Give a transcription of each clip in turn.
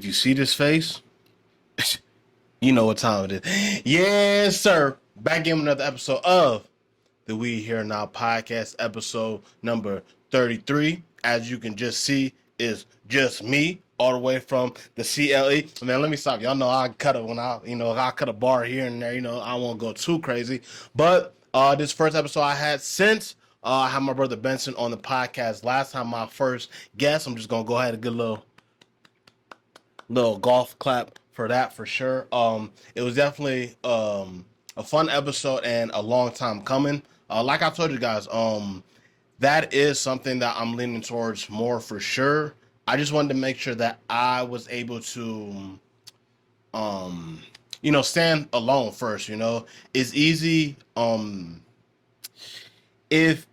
you see this face, you know what time it is. Yes, sir. Back in another episode of the We Here Now podcast, episode number 33. As you can just see, is just me all the way from the CLE. Man, let me stop. Y'all know I cut it when I cut a bar here and there. I won't go too crazy. But this first episode I had since I had my brother Benson on the podcast last time, my first guest. I'm just gonna go ahead and get a little golf clap for that for sure. It was definitely a fun episode and a long time coming. Like I told you guys, that is something that I'm leaning towards more for sure. I just wanted to make sure that I was able to, stand alone first. It's easy. If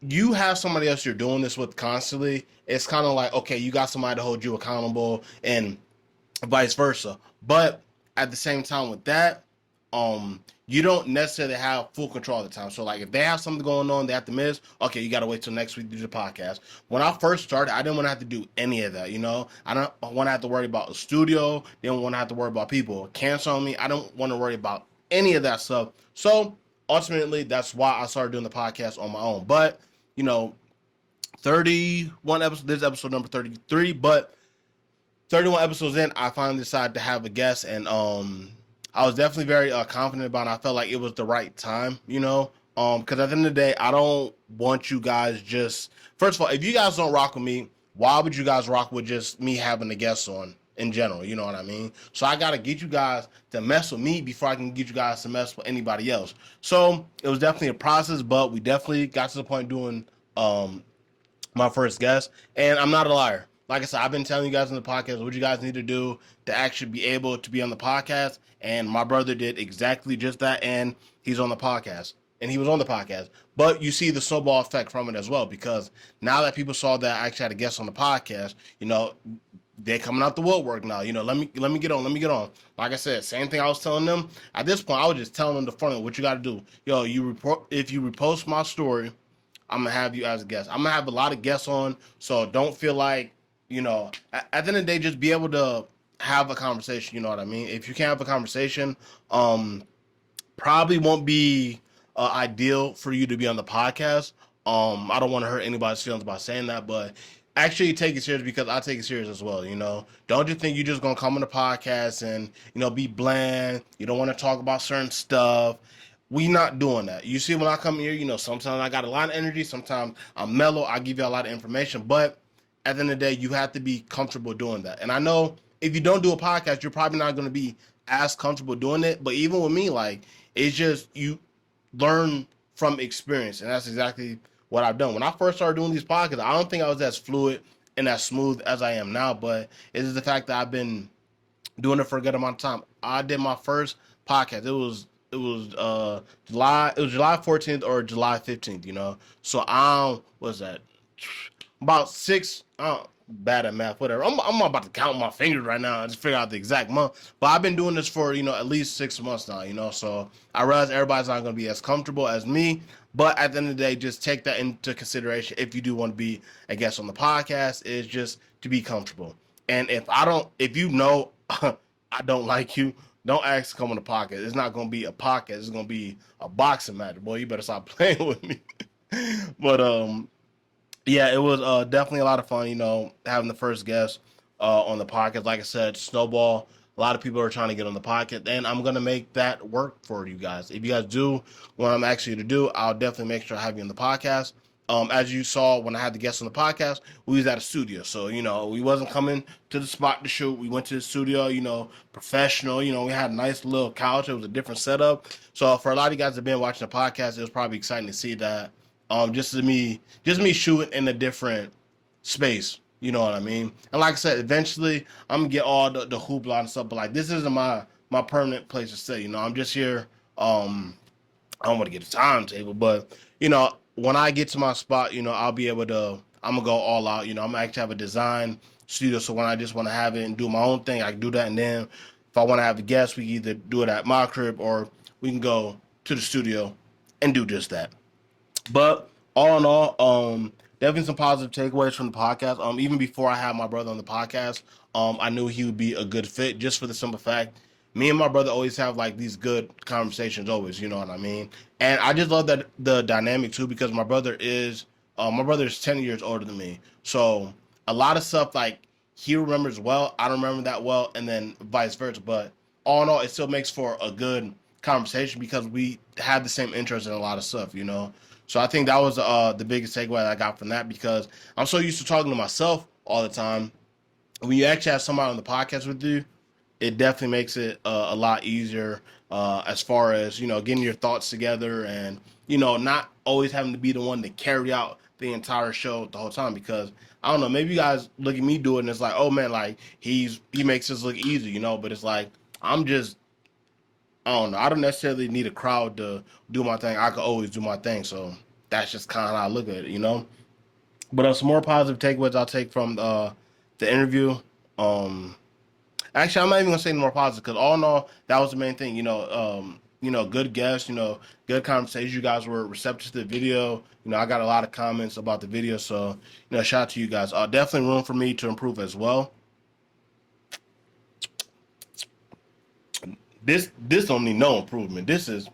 you have somebody else you're doing this with constantly, it's kind of like, okay, you got somebody to hold you accountable and vice versa. But at the same time with that, you don't necessarily have full control all the time. So like if they have something going on, they have to miss, okay, you gotta wait till next week to do the podcast. When I first started, I didn't want to have to do any of that, I don't want to have to worry about the studio, didn't want to have to worry about people canceling me. I don't want to worry about any of that stuff. So ultimately that's why I started doing the podcast on my own. But 31 episodes, this is episode number 33, but 31 episodes in, I finally decided to have a guest, and I was definitely very confident about it. I felt like it was the right time, because at the end of the day, I don't want you guys first of all, if you guys don't rock with me, why would you guys rock with just me having a guest on in general? You know what I mean? So I got to get you guys to mess with me before I can get you guys to mess with anybody else. So it was definitely a process, but we definitely got to the point doing my first guest, and I'm not a liar. Like I said, I've been telling you guys in the podcast what you guys need to do to actually be able to be on the podcast, and my brother did exactly just that, and he's on the podcast, and he was on the podcast. But you see the snowball effect from it as well, because now that people saw that I actually had a guest on the podcast, they're coming out the woodwork now. Let me get on. Like I said, same thing I was telling them. At this point, I was just telling them the front end what you got to do. If you repost my story, I'm gonna have you as a guest. I'm gonna have a lot of guests on, so don't feel like, at the end of the day, just be able to have a conversation. You know what I mean? If you can't have a conversation, probably won't be ideal for you to be on the podcast. I don't want to hurt anybody's feelings by saying that, but actually take it serious, because I take it serious as well. Don't just think you're just gonna come on the podcast and be bland. You don't want to talk about certain stuff. We not doing that. You see, when I come here, sometimes I got a lot of energy, sometimes I'm mellow, I give you a lot of information, but at the end of the day, you have to be comfortable doing that. And I know if you don't do a podcast, you're probably not going to be as comfortable doing it. But even with me, like, it's just you learn from experience. And that's exactly what I've done. When I first started doing these podcasts, I don't think I was as fluid and as smooth as I am now. But it is the fact that I've been doing it for a good amount of time. I did my first podcast. It was July 14th or July 15th, So what's that? About six, bad at math, whatever. I'm about to count my fingers right now and just figure out the exact month. But I've been doing this for, at least 6 months now, So I realize everybody's not going to be as comfortable as me. But at the end of the day, just take that into consideration if you do want to be a guest on the podcast, is just to be comfortable. And if I don't like you, don't ask to come on the podcast. It's not going to be a podcast. It's going to be a boxing match. Boy, you better stop playing with me. But, yeah, it was definitely a lot of fun, having the first guest on the podcast. Like I said, snowball. A lot of people are trying to get on the podcast, and I'm going to make that work for you guys. If you guys do what I'm asking you to do, I'll definitely make sure I have you on the podcast. As you saw when I had the guests on the podcast, we was at a studio. So, we wasn't coming to the spot to shoot. We went to the studio, professional. We had a nice little couch. It was a different setup. So for a lot of you guys that have been watching the podcast, it was probably exciting to see that. Just me shooting in a different space. You know what I mean? And like I said, eventually I'm gonna get all the hoopla and stuff. But like, this isn't my permanent place to stay. I'm just here. I don't want to get a timetable, but when I get to my spot, I'll be able to. I'm gonna go all out. I'm gonna actually have a design studio. So when I just want to have it and do my own thing, I can do that. And then if I want to have a guest, we can either do it at my crib or we can go to the studio and do just that. But all in all, definitely some positive takeaways from the podcast. Even before I had my brother on the podcast, I knew he would be a good fit just for the simple fact me and my brother always have like these good conversations always, you know what I mean? And I just love that the dynamic too because my brother is 10 years older than me. So a lot of stuff like he remembers well, I don't remember that well, and then vice versa. But all in all, it still makes for a good conversation because we have the same interest in a lot of stuff, you know. So I think that was the biggest takeaway that I got from that because I'm so used to talking to myself all the time. When you actually have somebody on the podcast with you, it definitely makes it a lot easier as far as getting your thoughts together and not always having to be the one to carry out the entire show the whole time because I don't know, maybe you guys look at me do it and it's like, oh man, like he makes this look easy, but it's like I'm just, I don't know, I don't necessarily need a crowd to do my thing. I could always do my thing, so that's just kind of how I look at it. But some more positive takeaways I'll take from the interview. um Actually, I'm not even gonna say more positive because all in all, that was the main thing. Good guests. Good conversation. You guys were receptive to the video. I got a lot of comments about the video, so shout out to you guys. Definitely room for me to improve as well. This don't need no improvement. This is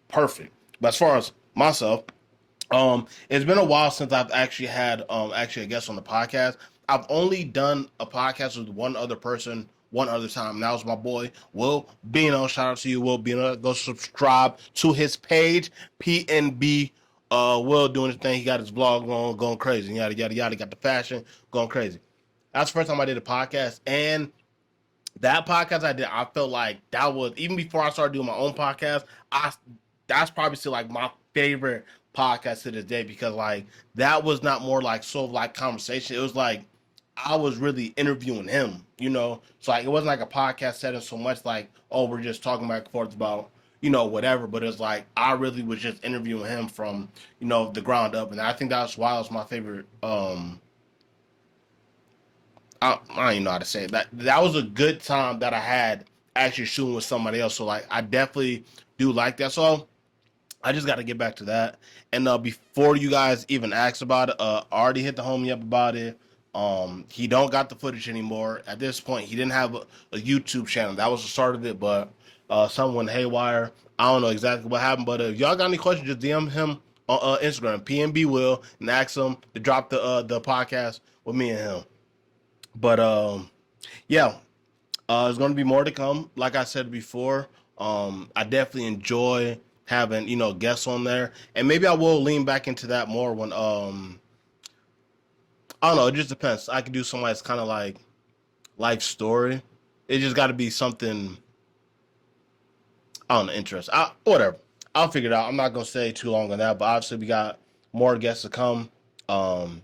perfect. But as far as myself, it's been a while since I've actually had actually a guest on the podcast. I've only done a podcast with one other person one other time. And that was my boy Will Bino. Shout out to you, Will Bino. Go subscribe to his page, PNB. Will doing his thing. He got his vlog going crazy. Yada yada yada. Got the fashion going crazy. That's the first time I did a podcast, and that podcast I did, I felt like that was even before I started doing my own podcast. I That's probably still like my favorite podcast to this day because like that was not more like sort of like conversation. It was like I was really interviewing him. So like it wasn't like a podcast setting so much like, oh, we're just talking back and forth about whatever. But it's like I really was just interviewing him from the ground up, and I think that's why it was my favorite. I don't even know how to say it. That was a good time that I had actually shooting with somebody else. So like I definitely do like that. So I just got to get back to that. And before you guys even asked about it, I already hit the homie up about it. He don't got the footage anymore. At this point, he didn't have a YouTube channel. That was the start of it, but something went haywire. I don't know exactly what happened, but if y'all got any questions, just DM him on Instagram, PNB Will, and ask him to drop the podcast with me and him. But yeah, there's going to be more to come. Like I said before, I definitely enjoy having guests on there, and maybe I will lean back into that more when I don't know. It just depends. I could do something that's kind of like life story. It just got to be something I don't know, interest. Whatever. I'll figure it out. I'm not gonna stay too long on that, but obviously we got more guests to come. Um,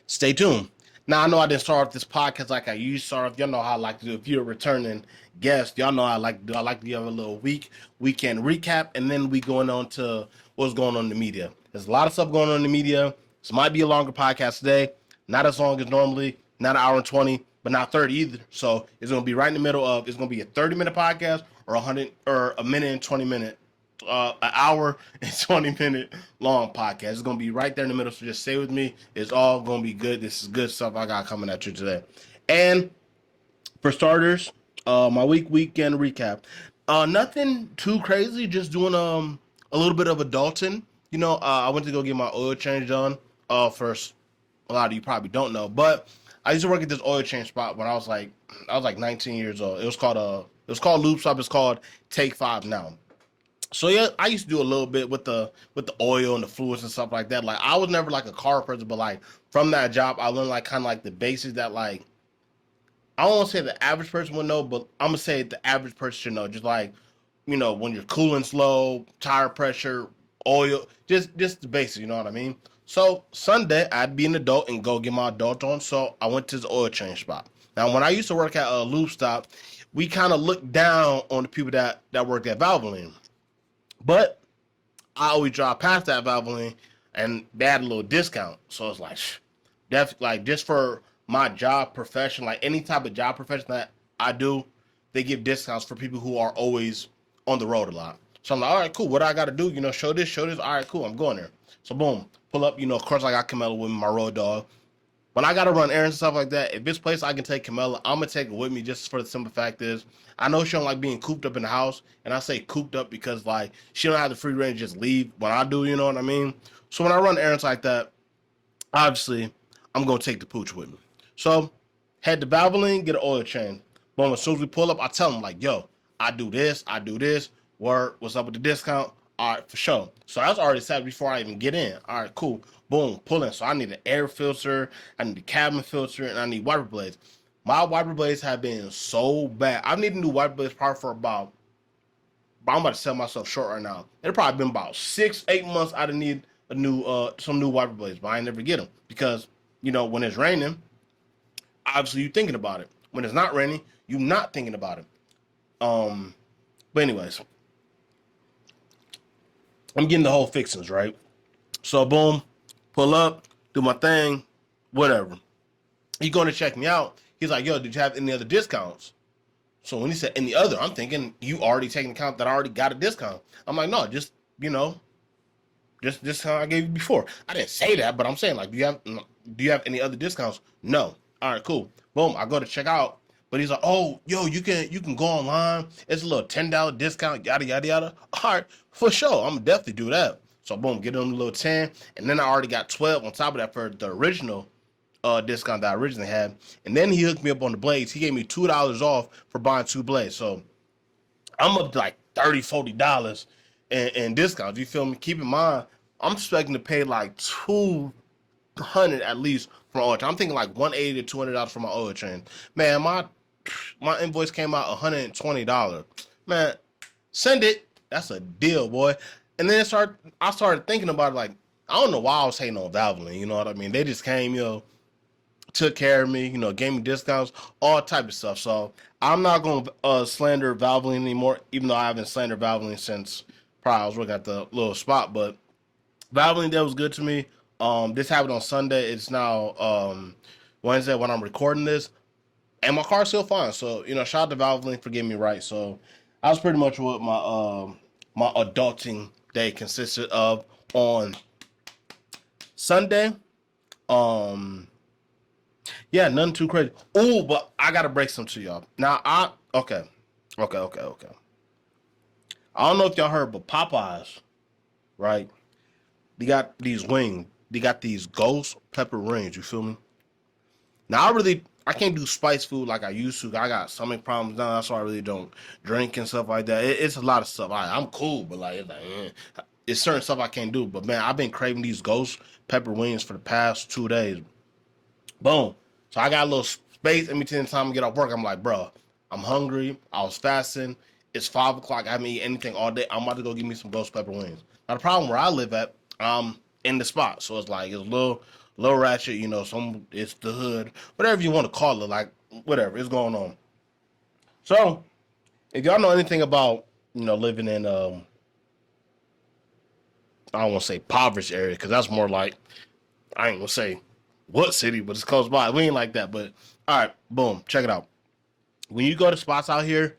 Stay tuned. Now I know I didn't start off this podcast like I usually start off. Y'all know how I like to do. If you're a returning guest, y'all know how I like to do. I like to give a little weekend recap, and then we going on to what's going on in the media. There's a lot of stuff going on in the media. This might be a longer podcast today. Not as long as normally. Not an hour and 20, but not 30 either. So it's gonna be right in the middle of. It's gonna be a 30-minute podcast or 100 or a minute and 20 minute an hour and 20-minute long podcast. It's gonna be right there in the middle. So just stay with me. It's all gonna be good. This is good stuff I got coming at you today. And for starters, my weekend recap. Nothing too crazy. Just doing a little bit of adulting. I went to go get my oil change done. First, a lot of you probably don't know, but I used to work at this oil change spot when I was like 19 years old. It was called Loop Stop. It's called Take 5 now. So yeah, I used to do a little bit with the oil and the fluids and stuff like that. Like I was never like a car person, but like from that job, I learned like kind of like the basics that like I don't want to say the average person would know, but I'm gonna say the average person should know. Just like when your coolant's low, tire pressure, oil, just the basics. You know what I mean? So Sunday, I'd be an adult and go get my adult on. So I went to the oil change spot. Now, when I used to work at a Loop Stop, we kind of looked down on the people that worked at Valvoline. But I always drive past that Valvoline, and they had a little discount. So it's like, like just for my job profession, like any type of job profession that I do, they give discounts for people who are always on the road a lot. So I'm like, all right, cool. What do I got to do? Show this, show this. All right, cool. I'm going there. So boom, pull up. Of course I got Camilla with me, my road dog. When I gotta run errands and stuff like that, if it's place I can take Camilla, I'm gonna take it with me just for the simple fact is I know she don't like being cooped up in the house, and I say cooped up because like she don't have the free range to just leave when I do, you know what I mean? So when I run errands like that, obviously I'm gonna take the pooch with me. So head to Valvoline, get an oil change. Boom, as soon as we pull up, I tell them like, yo, I do this. Word, what's up with the discount? All right, for sure. So that's already set before I even get in. All right, cool. Boom, pull in. So I need an air filter, I need a cabin filter, and I need wiper blades. My wiper blades have been so bad. I need a new wiper blades part for about, I'm about to sell myself short right now. It'll probably been about 6-8 months I'd need a new some new wiper blades, but I ain't never get them because when it's raining, obviously you're thinking about it. When it's not raining, you're not thinking about it. But anyways, I'm getting the whole fixings, right? So boom, pull up, do my thing, whatever. He's going to check me out. He's like, yo, did you have any other discounts? So when he said any other, I'm thinking you already taking account that I already got a discount. I'm like, no, just how I gave you before. I didn't say that, but I'm saying like, do you have any other discounts? No. All right, cool. Boom, I go to check out, but he's like, oh, yo, you can go online. It's a little $10 discount, yada yada yada. All right, for sure, I'm gonna definitely do that. So boom, get him a little 10, and then I already got 12 on top of that for the original discount that I originally had. And then he hooked me up on the blades. He gave me $2 off for buying 2 blades. So I'm up to like $30-$40 in discounts. You feel me? Keep in mind, I'm expecting to pay like $200 at least for my oil change. I'm thinking like $180 to $200 for my oil change. Man, my invoice came out $120. Man, send it. That's a deal, boy. And then I started thinking about it, like, I don't know why I was hating on Valvoline, you know what I mean? They just came, took care of me, gave me discounts, all type of stuff. So I'm not going to slander Valvoline anymore, even though I haven't slandered Valvoline since probably I was working at the little spot. But Valvoline, that was good to me. This happened on Sunday. It's now Wednesday when I'm recording this, and my car's still fine. So shout out to Valvoline for getting me right. So that was pretty much what my adulting day consisted of on Sunday. Yeah, nothing too crazy. Oh, but I gotta break some to y'all. Now okay. I don't know if y'all heard, but Popeyes, right? They got these wings. They got these ghost pepper rings. You feel me? Now I can't do spice food like I used to. I got stomach problems now, so I really don't drink and stuff like that. It's a lot of stuff. I'm cool, but it's certain stuff I can't do. But man, I've been craving these ghost pepper wings for the past 2 days. Boom. So I got a little space in between the time I get off work. I'm like, bro, I'm hungry. I was fasting. It's 5 o'clock. I haven't eaten anything all day. I'm about to go get me some ghost pepper wings. Now the problem where I live at, in the spot, so it's like it's a little ratchet. It's the hood, whatever you want to call it. Like whatever is going on. So if y'all know anything about living in I don't want to say impoverished area because that's more like I ain't gonna say what city, but it's close by. We ain't like that. But all right, boom, check it out. When you go to spots out here,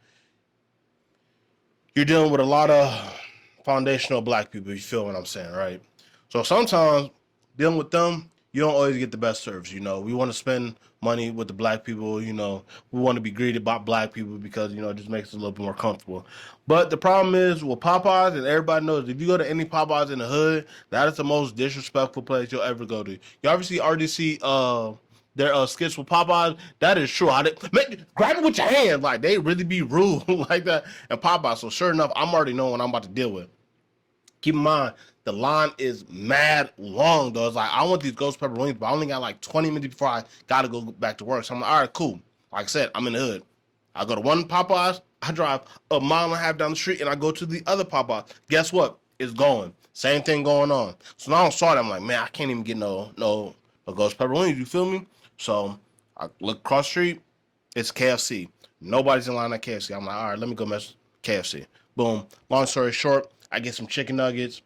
you're dealing with a lot of foundational black people. You feel what I'm saying, right? So sometimes dealing with them, you don't always get the best service. We want to spend money with the black people. We want to be greeted by black people because it just makes us a little bit more comfortable. But the problem is with Popeyes, and everybody knows if you go to any Popeyes in the hood, that is the most disrespectful place you'll ever go to. You obviously already see their skits with Popeyes. That is true. Grab it with your hand, like they really be rude like that. And Popeyes. So sure enough, I'm already knowing what I'm about to deal with. Keep in mind, the line is mad long, though. It's like, I want these ghost pepper wings, but I only got like 20 minutes before I got to go back to work. So I'm like, all right, cool. Like I said, I'm in the hood. I go to one Popeyes, I drive a mile and a half down the street, and I go to the other Popeyes. Guess what? It's going. Same thing going on. So now I'm sorry. I'm like, man, I can't even get no ghost pepper wings. You feel me? So I look across the street. It's KFC. Nobody's in line at KFC. I'm like, all right, let me go mess KFC. Boom. Long story short, I get some chicken nuggets.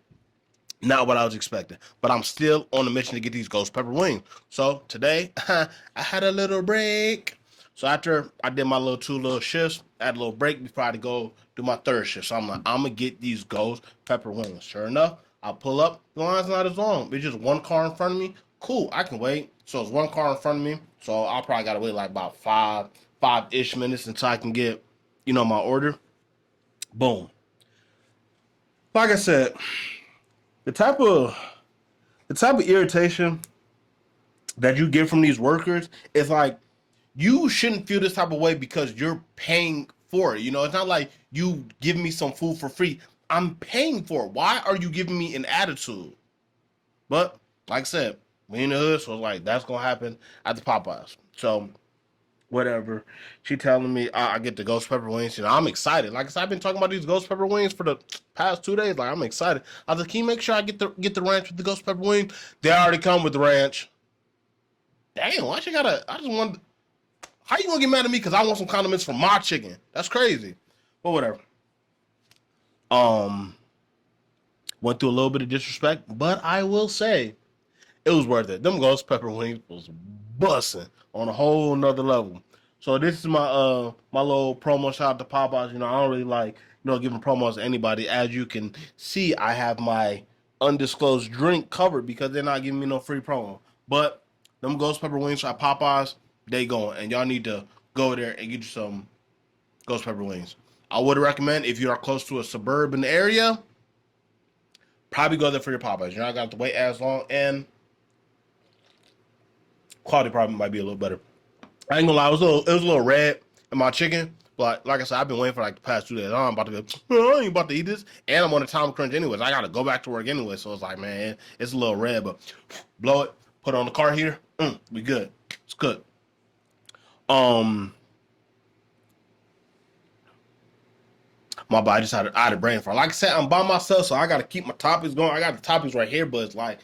Not what I was expecting. But I'm still on a mission to get these ghost pepper wings. So today, I had a little break. So after I did my two little shifts, I had a little break before I had to go do my third shift. So I'm like, I'm gonna get these ghost pepper wings. Sure enough, I pull up. The line's not as long. It's just one car in front of me. Cool, I can wait. So it's one car in front of me. So I'll probably gotta wait like about five-ish minutes until I can get, my order. Boom. Like I said, the type of irritation that you get from these workers is like, you shouldn't feel this type of way because you're paying for it. It's not like you give me some food for free. I'm paying for it. Why are you giving me an attitude? But like I said, we in the hood, so it's like that's gonna happen at the Popeyes. So whatever. She telling me I get the ghost pepper wings. I'm excited. Like I said, I've been talking about these ghost pepper wings for the past 2 days. Like I'm excited. I was like, can you make sure I get the ranch with the ghost pepper wings? They already come with the ranch. Damn, why she gotta? I just want. How you gonna get mad at me because I want some condiments from my chicken? That's crazy. But whatever. Went through a little bit of disrespect, but I will say it was worth it. Them ghost pepper wings was busting on a whole nother level. So this is my little promo shout out to Popeyes. I don't really like giving promos to anybody. As you can see, I have my undisclosed drink covered because they're not giving me no free promo. But them ghost pepper wings at Popeyes, they going, and y'all need to go there and get you some ghost pepper wings. I would recommend if you are close to a suburban area, probably go there for your Popeyes. You're not gonna have to wait as long, and quality probably might be a little better. I ain't gonna lie, it was a little red in my chicken, but like I said, I've been waiting for like the past 2 days. I'm about to go. I ain't about to eat this, and I'm on a time crunch anyways. I gotta go back to work anyway, so it's like, man, it's a little red, but blow it, put it on the car heater, we good. It's good. My body just had a brain fart. Like I said, I'm by myself, so I gotta keep my topics going. I got the topics right here, but it's like,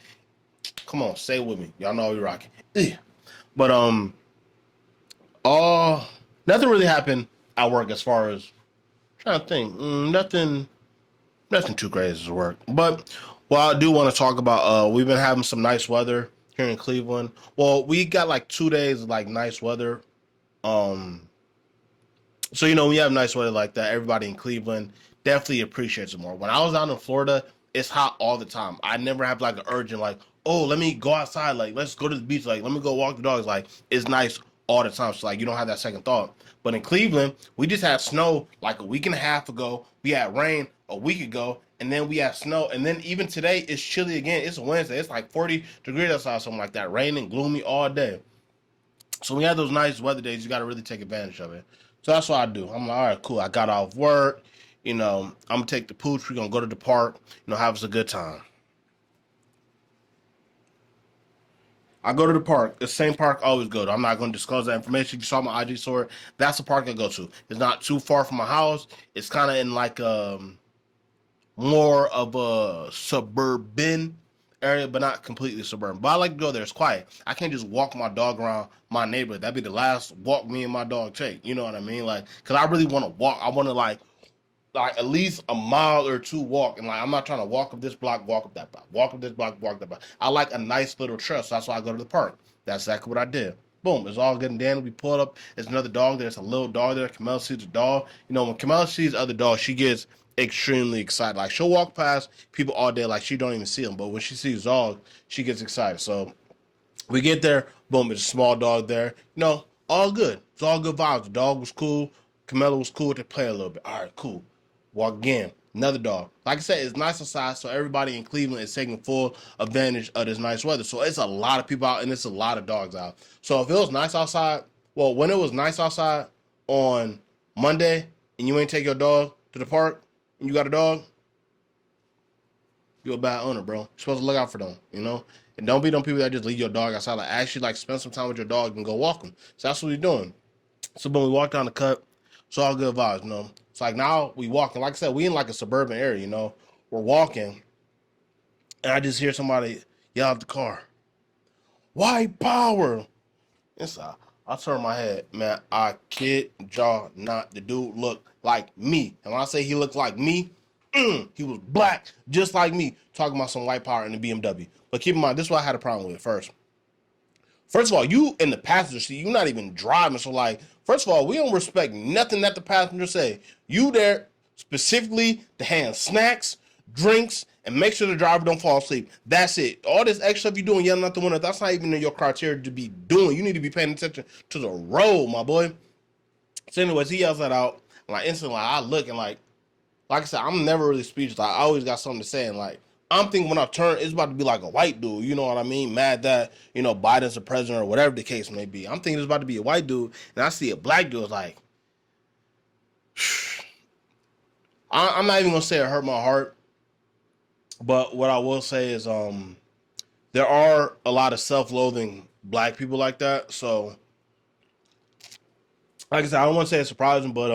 come on, stay with me. Y'all know we rocking. Ugh. But nothing really happened at work as far as trying to think. Nothing too crazy at work. But I do want to talk about, we've been having some nice weather here in Cleveland. Well, we got like 2 days of like nice weather. So when you have nice weather like that, everybody in Cleveland definitely appreciates it more. When I was out in Florida, it's hot all the time. I never have like an urgent like, oh, let me go outside, like let's go to the beach, like let me go walk the dogs. Like it's nice all the time. So like you don't have that second thought. But in Cleveland, we just had snow like a week and a half ago. We had rain a week ago, and then we had snow. And then even today it's chilly again. It's a Wednesday. It's like 40 degrees outside, something like that. Raining, gloomy all day. So when you have those nice weather days, you got to really take advantage of it. So that's what I do. I'm like, all right, cool. I got off work. I'm going to take the pooch. We're going to go to the park, have us a good time. I go to the park. The same park I always go to. I'm not going to disclose that information. You saw my IG story. That's the park I go to. It's not too far from my house. It's kind of in like more of a suburban area, but not completely suburban. But I like to go there. It's quiet. I can't just walk my dog around my neighborhood. That'd be the last walk me and my dog take. You know what I mean? Like, cause I really want to walk. I want to like at least a mile or two walk. And like, I'm not trying to walk up this block, walk up that block, walk up this block, walk that block. I like a nice little trail. So that's why I go to the park. That's exactly what I did. Boom, it's all good and dandy. We pull up. There's another dog there. There's a little dog there. Camilla sees the dog. When Camilla sees other dogs, she gets extremely excited. Like she'll walk past people all day, like she don't even see them. But when she sees dogs, she gets excited. So we get there. Boom, it's a small dog there. All good. It's all good vibes. The dog was cool. Camilla was cool to play a little bit. All right, cool. Walk again. Another dog. Like I said, it's nice outside, so everybody in Cleveland is taking full advantage of this nice weather. So it's a lot of people out, and it's a lot of dogs out. So if it was nice outside, well, when it was nice outside on Monday, and you ain't take your dog to the park, and you got a dog, you're a bad owner, bro. You're supposed to look out for them, And don't be them people that just leave your dog outside. Like, actually, like, spend some time with your dog and go walk them. So that's what we're doing. So when we walk down the cut, it's all good vibes, It's like now we walking. Like I said, we in like a suburban area, We're walking, and I just hear somebody yell out the car, "White power!" I turn my head, man. I kid y'all not. The dude looked like me, and when I say he looked like me, he was black, just like me. Talking about some white power in the BMW. But keep in mind, this is what I had a problem with first. First of all, you in the passenger seat, you're not even driving. So like, first of all, we don't respect nothing that the passenger say. You there specifically to hand snacks, drinks, and make sure the driver don't fall asleep. That's it. All this extra stuff you doing yelling out the window, that's not even in your criteria to be doing. You need to be paying attention to the road, my boy. So anyways, he yells that out. And like instantly, I look and like I said, I'm never really speechless. I always got something to say. And like, I'm thinking when I turn, it's about to be like a white dude. You know what I mean? Mad that, Biden's the president or whatever the case may be. I'm thinking it's about to be a white dude. And I see a black dude. It's like, I'm not even going to say it hurt my heart. But what I will say is there are a lot of self-loathing black people like that. So, like I said, I don't want to say it's surprising, but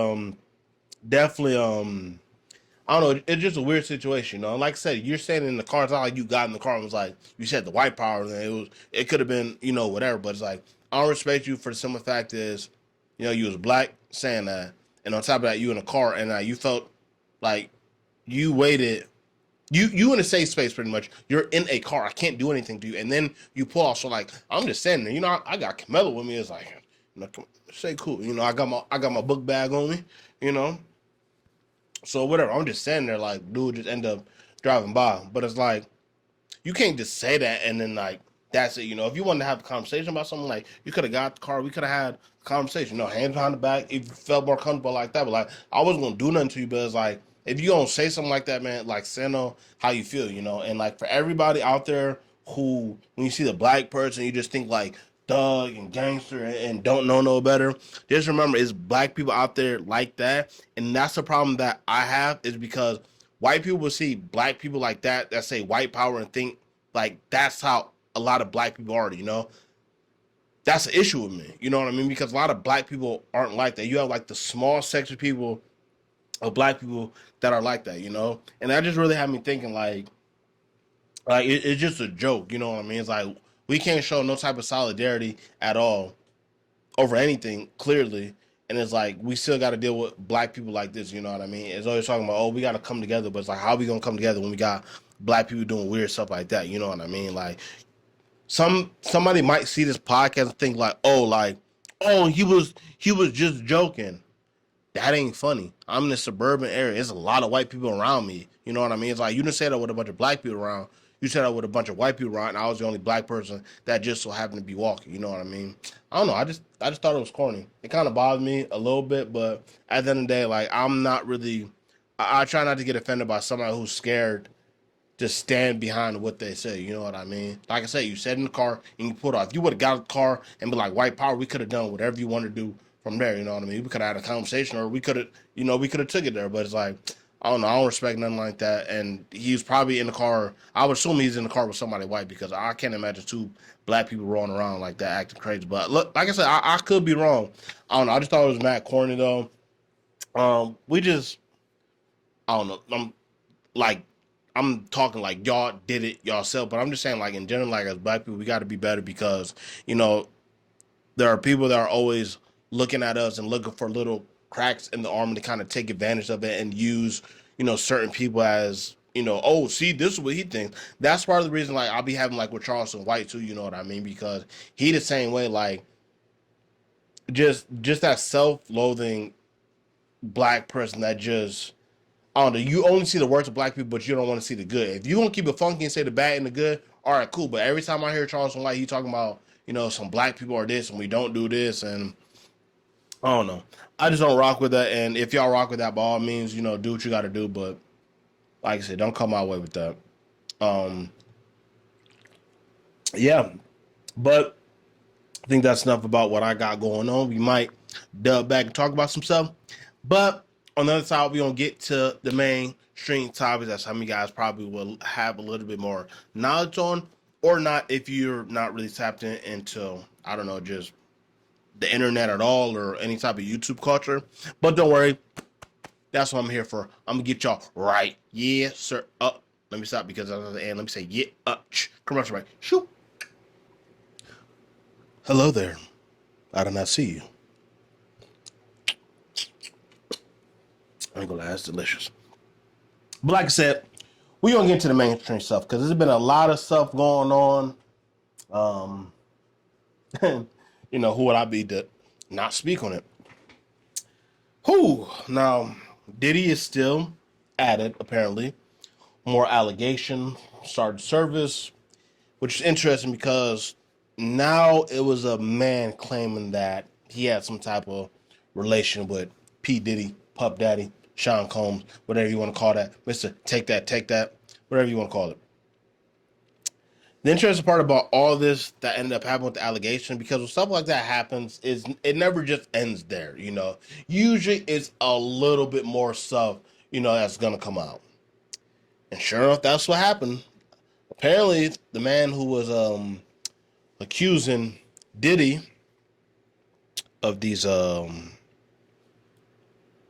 definitely I don't know. It's just a weird situation, Like I said, you're standing in the car. It's not like you got in the car and was like you said the white power. And it could have been whatever. But it's like I don't respect you for the simple fact is, you was black saying that, and on top of that, you in a car and you felt like you waited. You in a safe space pretty much. You're in a car. I can't do anything to you, and then you pull off. So like I'm just standing there. I got Camilla with me. It's like say cool. I got my book bag on me. You know. So whatever, I'm just standing there like, dude, just end up driving by. But it's like, you can't just say that and then like, that's it. If you wanted to have a conversation about something, like you could have got the car, we could have had a conversation. Hands behind the back, if you felt more comfortable like that. But like, I wasn't gonna do nothing to you. But it's like, if you gonna say something like that, man, like say no how you feel, And like for everybody out there who, when you see the black person, you just think like thug and gangster and don't know no better. Just remember, it's black people out there like that, and that's the problem that I have is because white people will see black people like that say white power and think like that's how a lot of black people are. That's an issue with me. You know what I mean? Because a lot of black people aren't like that. You have like the small section of people of black people that are like that. And that just really had me thinking like it's just a joke. You know what I mean? It's like we can't show no type of solidarity at all over anything, clearly. And it's like we still got to deal with black people like this. You know what I mean? It's always talking about, oh, we got to come together. But it's like, how are we going to come together when we got black people doing weird stuff like that? You know what I mean? Like somebody might see this podcast and think oh, he was just joking. That ain't funny. I'm in a suburban area. There's a lot of white people around me. You know what I mean? It's like you didn't say that with a bunch of black people around. You said that with a bunch of white people around, and I was the only black person that just so happened to be walking. You know what I mean? I don't know. I just thought it was corny. It kind of bothered me a little bit, but at the end of the day, like I'm not really. I try not to get offended by somebody who's scared to stand behind what they say. You know what I mean? Like I said, you sat in the car and you put off. If you would have got a car and be like white power, we could have done whatever you wanted to do from there. You know what I mean? We could have had a conversation, or we could have, we could have took it there. But it's like, I don't know. I don't respect nothing like that. And he's probably in the car. I would assume he's in the car with somebody white because I can't imagine two black people rolling around like that acting crazy. But look, like I said, I could be wrong. I don't know. I just thought it was mad corny though. We just, I don't know. I'm talking like y'all did it yourself, but I'm just saying like in general, like as black people, we got to be better because there are people that are always looking at us and looking for little cracks in the armor to kind of take advantage of it and use certain people as oh, see, this is what he thinks. That's part of the reason like I'll be having like with Charleston White too, you know what I mean, because he the same way, like just that self-loathing black person that just, I don't know, you only see the worst of black people, but you don't want to see the good. If you want to keep it funky and say the bad and the good, all right, cool. But every time I hear Charleston White, he talking about, some black people are this and we don't do this. And I don't know. I just don't rock with that. And if y'all rock with that, by all means, do what you got to do. But like I said, don't come my way with that. Yeah. But I think that's enough about what I got going on. We might dub back and talk about some stuff. But on the other side, we're going to get to the mainstream topics that some of you guys probably will have a little bit more knowledge on, or not if you're not really tapped into, I don't know, just the internet at all or any type of YouTube culture. But don't worry, that's what I'm here for. I'm going to get y'all right. Yeah, sir. Up. Let me stop because at the end, let me say, yeah, commercial break. Shoot. Hello there. I did not see you. I ain't gonna lie, it's delicious. But like I said, we're gonna get into the mainstream stuff because there's been a lot of stuff going on. And, who would I be to not speak on it? Who? Now, Diddy is still at it, apparently. More allegation, started service, which is interesting because now it was a man claiming that he had some type of relation with P. Diddy, Puff Daddy, Sean Combs, whatever you want to call that. Mr. Take that, whatever you want to call it. The interesting part about all this that ended up happening with the allegation, because when stuff like that happens, is it never just ends there. Usually it's a little bit more stuff, that's gonna come out. And sure enough, that's what happened. Apparently, the man who was accusing Diddy of these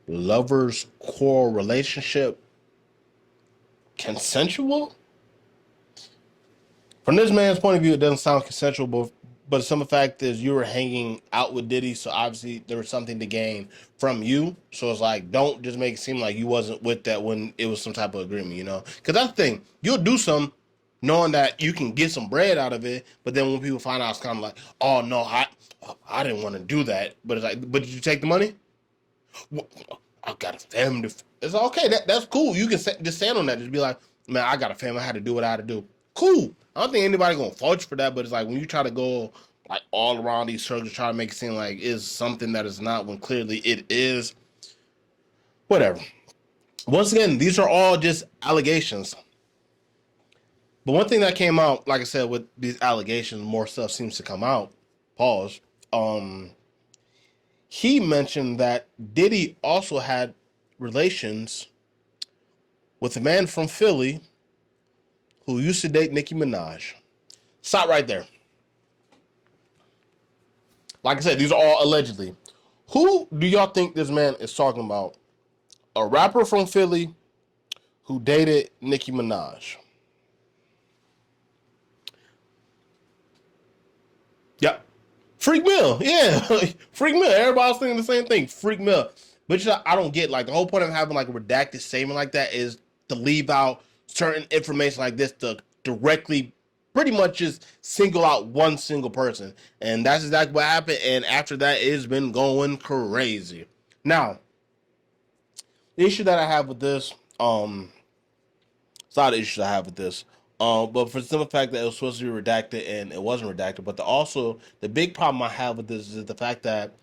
lovers' quarrel relationship, consensual. From this man's point of view, it doesn't sound consensual, but some of the fact is you were hanging out with Diddy, so obviously there was something to gain from you. So it's like, don't just make it seem like you wasn't with that when it was some type of agreement, Because that's the thing. You'll do some knowing that you can get some bread out of it, but then when people find out, it's kind of like, oh, no, I didn't want to do that. But it's like, but did you take the money? Well, I got a family. It's okay. That's cool. You can just stand on that. Just be like, man, I got a family. I had to do what I had to do. Cool. I don't think anybody gonna fault you for that. But it's like when you try to go like all around these circles, try to make it seem like it's something that is not when clearly it is. Whatever. Once again, these are all just allegations. But one thing that came out, like I said, with these allegations, more stuff seems to come out. Pause. He mentioned that Diddy also had relations with a man from Philly who used to date Nicki Minaj. Stop right there. Like I said, these are all allegedly. Who do y'all think this man is talking about? A rapper from Philly who dated Nicki Minaj. Yep. Freak Mill. Yeah. Freak Mill. Everybody's thinking the same thing. Freak Mill. But I don't get, like, the whole point of having like a redacted statement like that is to leave out certain information like this to directly pretty much just single out one single person. And that's exactly what happened. And after that, it's been going crazy. Now, the issue that I have with this, it's not the issue I have with this. But for the simple fact that it was supposed to be redacted and it wasn't redacted. But the big problem I have with this is the fact that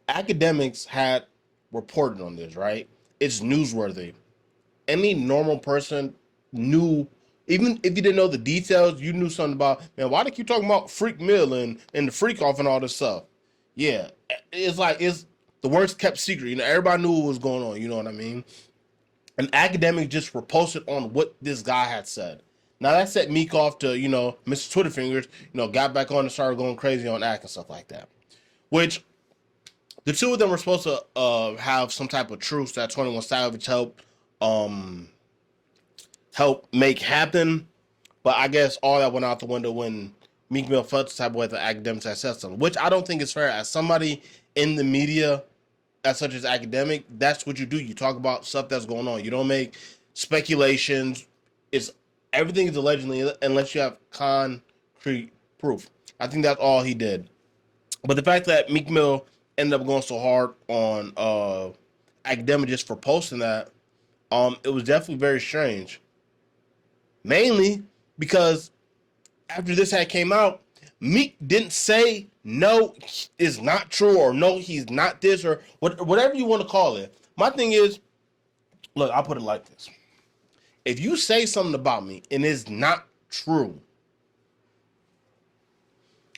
academics had reported on this, right? It's newsworthy. Any normal person knew, even if you didn't know the details, you knew something about, man, why do they keep talking about Freak Mill and the freak off and all this stuff? Yeah, it's like, it's the worst kept secret. Everybody knew what was going on. You know what I mean? An academic just reposted on what this guy had said. Now that set Meek off to, Mr. Twitter Fingers, got back on and started going crazy on act and stuff like that. Which the two of them were supposed to have some type of truce that 21 Savage help make happen. But I guess all that went out the window when Meek Mill felt the type of way the academics had said something, which I don't think is fair. As somebody in the media, as such as academic, that's what you do. You talk about stuff that's going on. You don't make speculations. It's everything is allegedly unless you have concrete proof. I think that's all he did. But the fact that Meek Mill ended up going so hard on academic just for posting that, it was definitely very strange. Mainly because after this had came out, Meek didn't say no, it's not true, or no, he's not this, or whatever you want to call it. My thing is, look, I'll put it like this. If you say something about me and it's not true,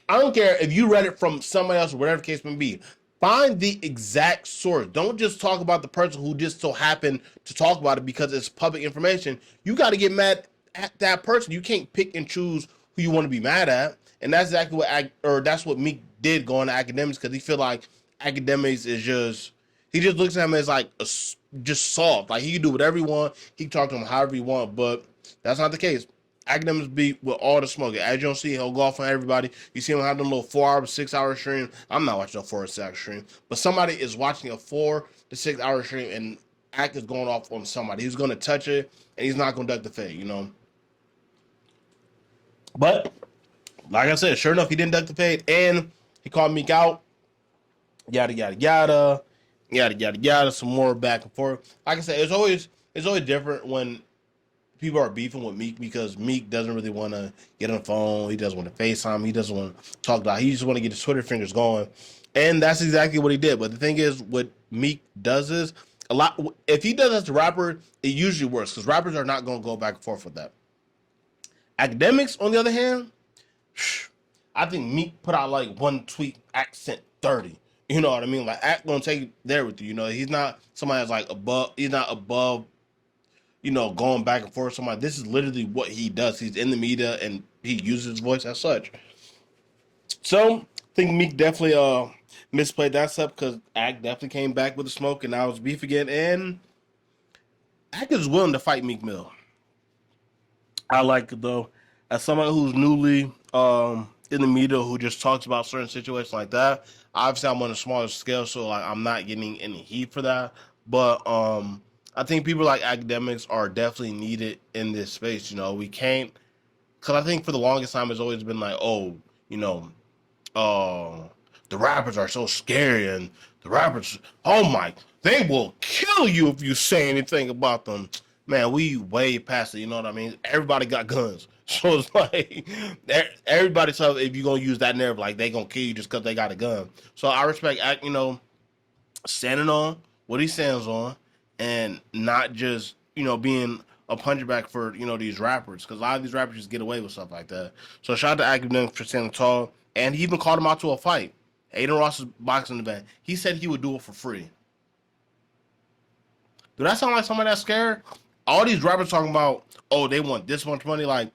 I don't care if you read it from somebody else or whatever the case may be. Find the exact source. Don't just talk about the person who just so happened to talk about it because it's public information. You got to get mad at that person. You can't pick and choose who you want to be mad at. And that's exactly that's what Meek did going to academics, because he feel like academics is he just looks at him as like just soft. Like he can do whatever he want. He can talk to him however he want, but that's not the case. Academics be with all the smoke. As you don't see, he'll go off on everybody. You see him have them little 4 hour, 6 hour stream. I'm not watching a 4 or 6 hour stream, but somebody is watching a 4 to 6 hour stream and Act is going off on somebody. He's going to touch it and he's not going to duck the fade, But like I said, sure enough, he didn't duck the fade, and he called Meek out. Yada yada yada, yada yada yada. Some more back and forth. Like I said, it's always different when people are beefing with Meek because Meek doesn't really want to get on the phone. He doesn't want to FaceTime. He doesn't want to talk about. He just want to get his Twitter fingers going, and that's exactly what he did. But the thing is, what Meek does is a lot. If he does as a rapper, it usually works because rappers are not going to go back and forth with that. Academics, on the other hand, I think Meek put out like one tweet, accent 30. You know what I mean? Like, Act gonna take it there with you. You know, he's not somebody that's like above. He's not above, going back and forth with somebody. This is literally what he does. He's in the media and he uses his voice as such. So I think Meek definitely misplayed that stuff because Act definitely came back with the smoke and now it's beef again. And Act is willing to fight Meek Mill. I like it though. As someone who's newly in the media who just talks about certain situations like that, obviously I'm on a smaller scale, so like I'm not getting any heat for that. But I think people like academics are definitely needed in this space. We can't, because I think for the longest time it's always been like, oh, you know, uh, the rappers are so scary, and the rappers, oh my, they will kill you if you say anything about them. Man, we way past it. You know what I mean? Everybody got guns, so it's like everybody. So if you're gonna use that narrative, like they gonna kill you just because they got a gun. So I respect, standing on what he stands on, and not just being a punchback for these rappers, because a lot of these rappers just get away with stuff like that. So shout out to Academic for standing tall, and he even called him out to a fight. Aiden Ross's boxing event. He said he would do it for free. Do that sound like somebody that's scared? All these rappers talking about, oh, they want this much money. Like,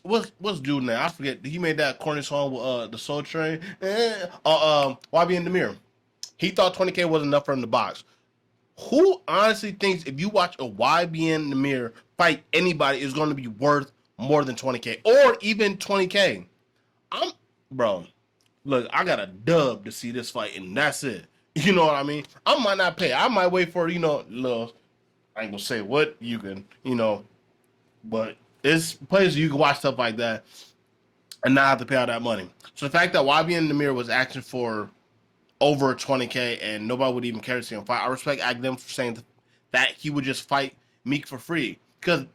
what's dude name? I forget. He made that corny song with the Soul Train. YB in the Mirror. He thought 20K was enough for him to box. Who honestly thinks if you watch a YB in the Mirror fight anybody is going to be worth more than 20K or even 20K? Bro. Look, I got a dub to see this fight, and that's it. You know what I mean? I might not pay. I might wait for little. I ain't gonna say what you can, but it's places you can watch stuff like that and not have to pay all that money. So the fact that YB in the Mirror was asking for over 20K and nobody would even care to see him fight, I respect Agnem for saying that he would just fight Meek for free, because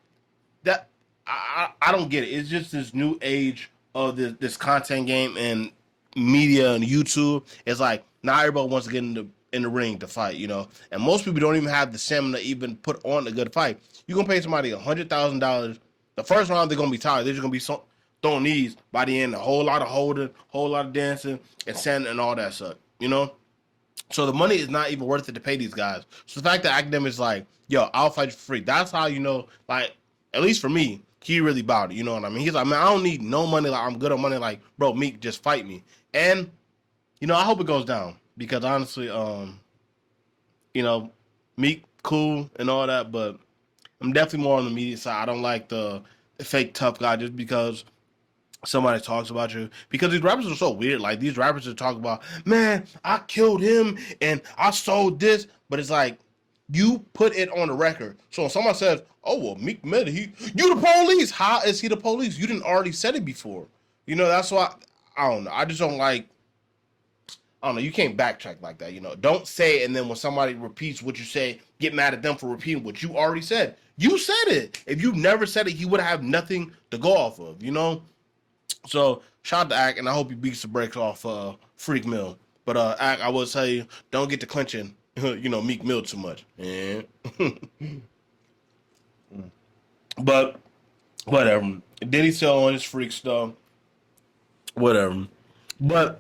that I don't get it. It's just this new age of this content game and media and YouTube. It's like now everybody wants to get in the ring to fight, and most people don't even have the stamina to even put on a good fight. You gonna pay somebody $100,000. The first round they're gonna be tired. They're just gonna be throwing knees. By the end, a whole lot of holding, whole lot of dancing and standing and all that stuff. So the money is not even worth it to pay these guys. So the fact that Academic is like, yo, I'll fight you for free. That's how like, at least for me, he really bought it. You know what I mean? He's like, man, I don't need no money. Like, I'm good on money. Like, bro, Meek, just fight me. And I hope it goes down because honestly, Meek cool and all that, but I'm definitely more on the media side. I don't like the fake tough guy just because somebody talks about you, because these rappers are so weird. Like, these rappers are talking about, man, I killed him and I sold this, but it's like you put it on the record. So when someone says, oh well, Meek Mill, you the police. How is he the police? You didn't already said it before. That's why I don't know. I just don't like. I don't know. You can't backtrack like that. Don't say it, and then when somebody repeats what you say, get mad at them for repeating what you already said. You said it. If you never said it, you would have nothing to go off of. So shout out to Ack, and I hope he beats the brakes off Freak Mill. But Ack, I will tell you, don't get to clinching, Meek Mill too much. Yeah. But whatever. Did he sell on his freak stuff? Whatever. But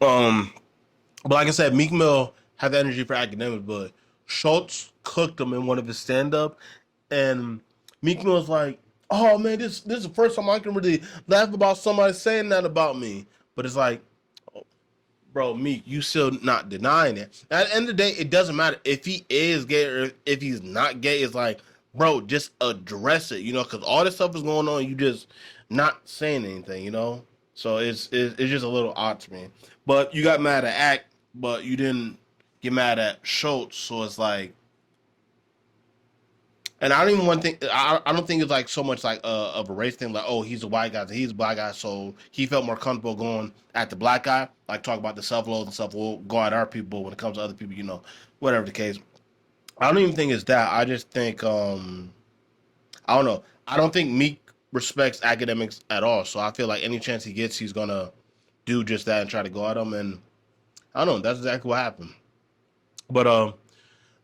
but like I said, Meek Mill had the energy for academics, but Schultz cooked him in one of his stand up, and Meek Mill was like, oh man, this is the first time I can really laugh about somebody saying that about me. But it's like, bro, Meek, you still not denying it. At the end of the day, it doesn't matter if he is gay or if he's not gay. It's like, bro, just address it, because all this stuff is going on. You just not saying anything. So it's just a little odd to me. But you got mad at Act, but you didn't get mad at Schultz. So it's like, And I don't even want to think. I don't think it's like so much like of a race thing. Like, oh, he's a white guy, so he's a black guy, so he felt more comfortable going at the black guy. Like talk about the self loath and stuff. We'll go at our people when it comes to other people. Whatever the case. I don't even think it's that. I just think I don't know. I don't think Meek respects academics at all. So I feel like any chance he gets, he's gonna do just that and try to go at them. And I don't know. That's exactly what happened. But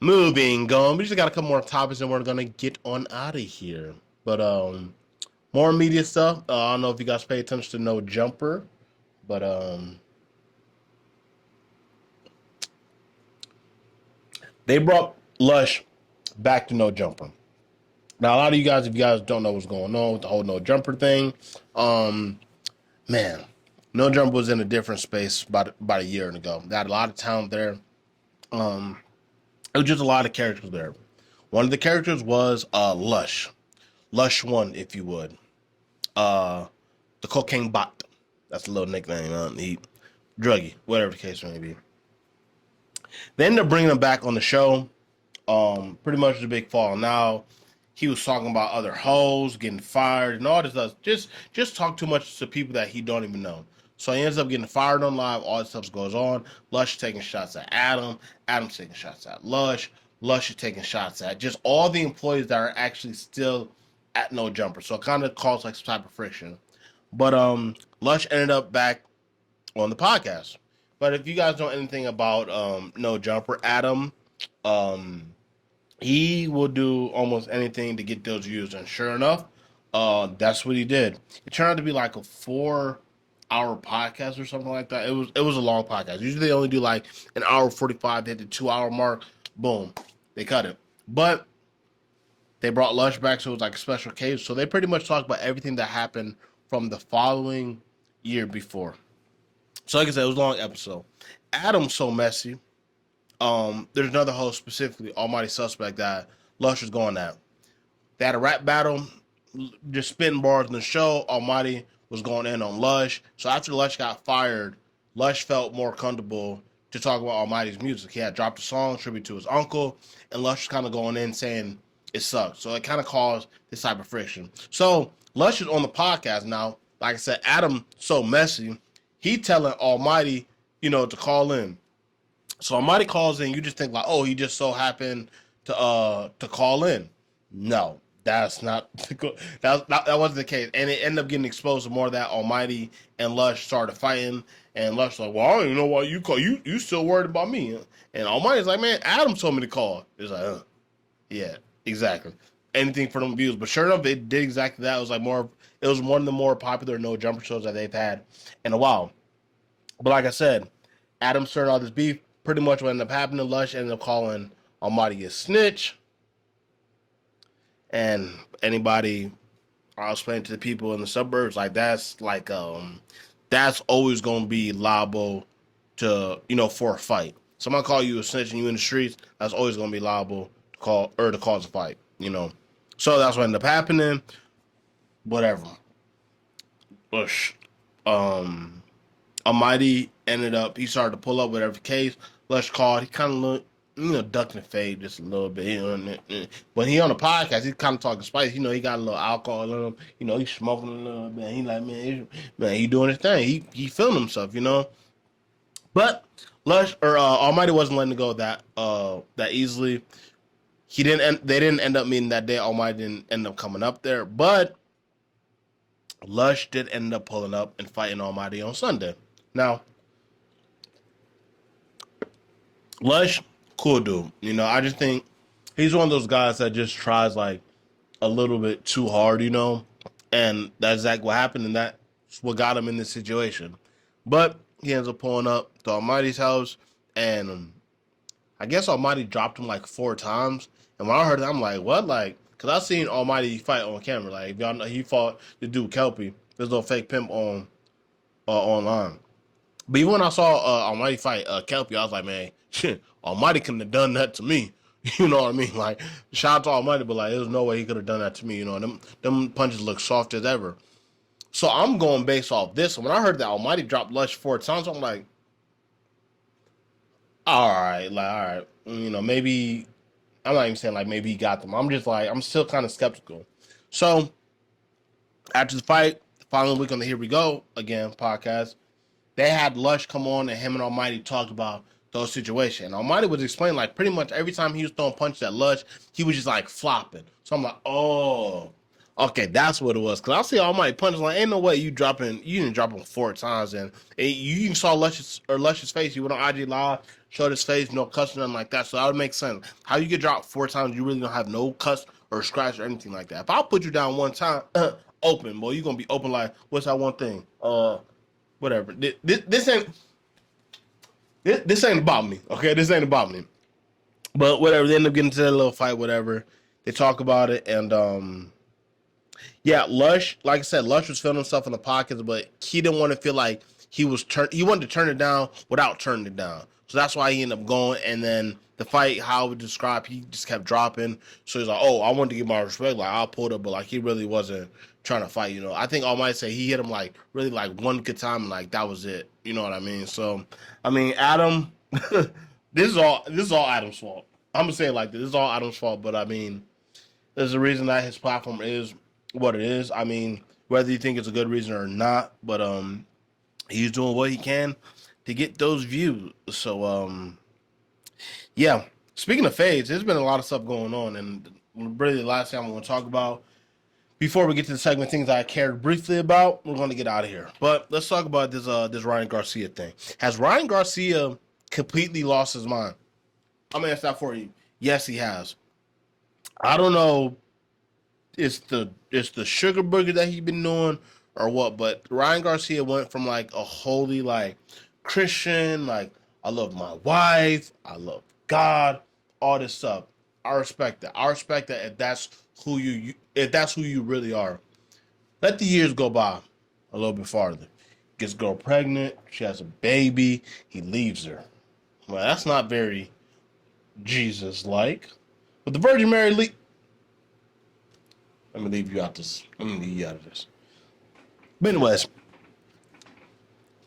moving on. We just got a couple more topics and we're gonna get on out of here. But more media stuff. I don't know if you guys pay attention to No Jumper, but they brought Lush back to No Jumper. Now a lot of you guys, if you guys don't know what's going on with the whole No Jumper thing, um, man, No Jumper was in a different space about a year ago. They had a lot of talent there. Um, it was just a lot of characters there. One of the characters was Lush. Lush One, if you would. Uh, the cocaine bot. That's a little nickname. He druggy, whatever the case may be. They ended up bringing him back on the show. Pretty much the big fall. Now he was talking about other hoes getting fired and all this stuff. Just talk too much to people that he don't even know. So he ends up getting fired on live. All this stuff goes on. Lush taking shots at Adam. Adam's taking shots at Lush. Lush is taking shots at just all the employees that are actually still at No Jumper. So it kind of caused like some type of friction. But Lush ended up back on the podcast. But if you guys know anything about No Jumper, Adam, um, he will do almost anything to get those views. And sure enough, that's what he did. It turned out to be like a 4-hour podcast or something like that. It was a long podcast. Usually they only do like an hour 45 to hit the 2 hour mark. Boom, they cut it. But they brought Lush back, so it was like a special case. So they pretty much talked about everything that happened from the following year before. So like I said, it was a long episode. Adam's so messy. There's another host specifically, Almighty Suspect, that Lush was going at. They had a rap battle, just spitting bars in the show. Almighty was going in on Lush. So after Lush got fired, Lush felt more comfortable to talk about Almighty's music. He had dropped a song tribute to his uncle, and Lush was kind of going in saying it sucked. So it kind of caused this type of friction. So Lush is on the podcast now. Like I said, Adam so messy. He telling Almighty, to call in. So Almighty calls in. You just think like, oh, he just so happened to call in. No, that's not that wasn't the case. And it ended up getting exposed to more of that. Almighty and Lush started fighting, and Lush like, well, I don't even know why you call. You still worried about me? And Almighty's like, man, Adam told me to call. It's like, yeah, exactly. Anything for them views. But sure enough, they did exactly that. It was like more. It was one of the more popular No Jumper shows that they've had in a while. But like I said, Adam started all this beef. Pretty much what ended up happening, Lush ended up calling Almighty a snitch. And anybody, I'll explain to the people in the suburbs, that's always gonna be liable to, for a fight. Someone call you a snitch and you in the streets, that's always gonna be liable to cause a fight. So that's what ended up happening. Whatever. Bush. Almighty ended up, he started to pull up whatever case. Lush called. He kind of looked, ducking the fade just a little bit. When he on the podcast, he's kind of talking spice. He got a little alcohol in him. He's smoking a little bit. He like, man, he doing his thing. He feeling himself, But Lush or Almighty wasn't letting it go that easily. They didn't end up meeting that day. Almighty didn't end up coming up there, but Lush did end up pulling up and fighting Almighty on Sunday. Now, Lush, cool dude. I just think he's one of those guys that just tries like a little bit too hard, and that's exactly what happened, and that's what got him in this situation. But he ends up pulling up to Almighty's house, and I guess Almighty dropped him like 4 times. And when I heard that, I'm like, what? Like, because I seen Almighty fight on camera. Like, if y'all know, he fought the dude Kelpie. There's no fake pimp online. But even when I saw Almighty fight Kelpie, I was like, man, shit, Almighty couldn't have done that to me. You know what I mean? Like, shout out to Almighty, but like, there's no way he could have done that to me. Them punches look soft as ever. So I'm going based off this. When I heard that Almighty dropped Lush 4 times, I'm like, all right. Maybe I'm not even saying like maybe he got them. I'm just like I'm still kind of skeptical. So after the fight, the following week on the Here We Go Again podcast, they had Lush come on and him and Almighty talked about those situations. And Almighty was explaining like pretty much every time he was throwing punches at Lush, he was just like flopping. So I'm like, oh, okay, that's what it was. Cause I see Almighty punches like, ain't no way you didn't drop him 4 times, and you even saw Lush's face. He went on IG Live, showed his face, no cuss or nothing like that. So that would make sense. How you get dropped 4 times, you really don't have no cuss or scratch or anything like that. If I put you down 1 time, open, boy, you gonna be open like, what's that one thing? Whatever. This ain't about me. Okay, this ain't about me. But whatever. They end up getting into that little fight. Whatever. They talk about it, and yeah, Lush. Like I said, Lush was feeling himself in the pockets, but he didn't want to feel like he wanted to turn it down without turning it down. So that's why he ended up going. And then the fight, how I would describe, he just kept dropping. So he's like, "Oh, I wanted to give my respect. Like I'll pull it," but like he really wasn't trying to fight. I think all might say he hit him like really like one good time, and like that was it. You know what I mean? So, I mean, Adam, this is all Adam's fault. I'm gonna say it like this. This is all Adam's fault. But I mean, there's a reason that his platform is what it is. I mean, whether you think it's a good reason or not, but he's doing what he can to get those views. So yeah. Speaking of fades, there's been a lot of stuff going on, and really the last thing I'm going to talk about before we get to the segment things I cared briefly about, we're going to get out of here. But let's talk about this Ryan Garcia thing. Has Ryan Garcia completely lost his mind? I'm going to ask that for you. Yes, he has. I don't know. It's the sugar burger that he's been doing or what, but Ryan Garcia went from like a holy like Christian, like I love my wife, I love God, all this stuff. I respect that. I respect that if that's who you really are. Let the years go by a little bit farther. Gets girl pregnant, she has a baby, he leaves her. Well, that's not very Jesus like. But the Virgin Mary let me leave you out this. Let me leave you out of this. But anyways,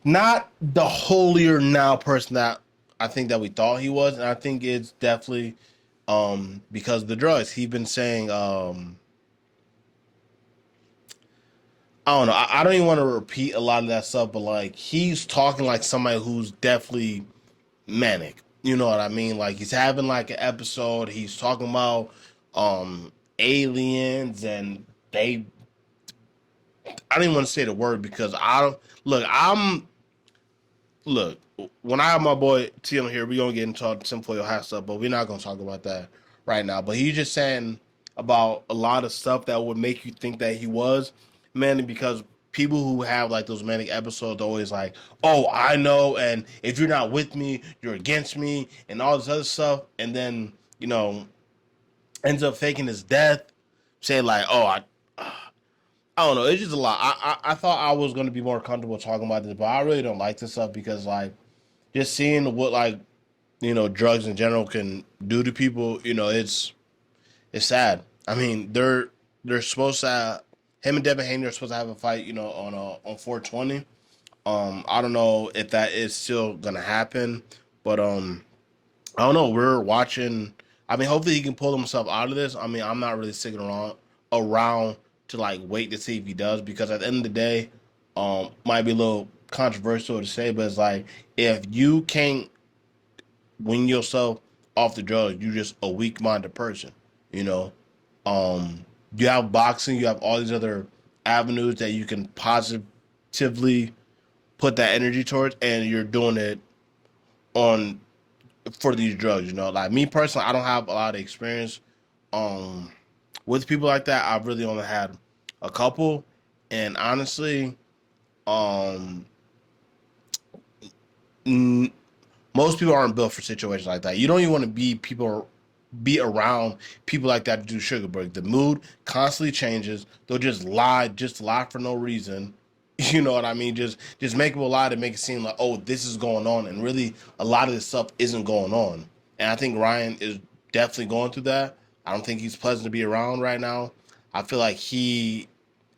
not the holier now person that I think that we thought he was, and I think it's definitely because of the drugs. He's been saying I don't know. I don't even want to repeat a lot of that stuff, but like he's talking like somebody who's definitely manic. You know what I mean? Like he's having like an episode. He's talking about aliens, and I don't even want to say the word because I don't look. When I have my boy T on here, we're gonna get into tinfoil hat stuff, but we're not gonna talk about that right now. But he's just saying about a lot of stuff that would make you think that he was manic, because people who have like those manic episodes are always like, "Oh, I know," and if you're not with me, you're against me, and all this other stuff, and then ends up faking his death, saying like, "Oh, I don't know." It's just a lot. I thought I was gonna be more comfortable talking about this, but I really don't like this stuff because like just seeing what like drugs in general can do to people. It's sad. I mean, they're supposed to him and Devin Haney are supposed to have a fight, on 420. I don't know if that is still gonna happen, but I don't know. We're watching. I mean, hopefully he can pull himself out of this. I mean, I'm not really sticking around to like wait to see if he does, because at the end of the day, might be a little controversial to say, but it's like if you can't win yourself off the drugs, you're just a weak-minded person. You know, you have boxing, you have all these other avenues that you can positively put that energy towards, and you're doing it on for these drugs. Like me personally, I don't have a lot of experience with people like that. I've really only had a couple, and honestly, um, most people aren't built for situations like that. You don't even want to be around people like that to do sugar break. The mood constantly changes. They'll just lie for no reason. You know what I mean? Just make people lie to make it seem like, oh, this is going on, and really a lot of this stuff isn't going on. And I think Ryan is definitely going through that. I don't think he's pleasant to be around right now. I feel like he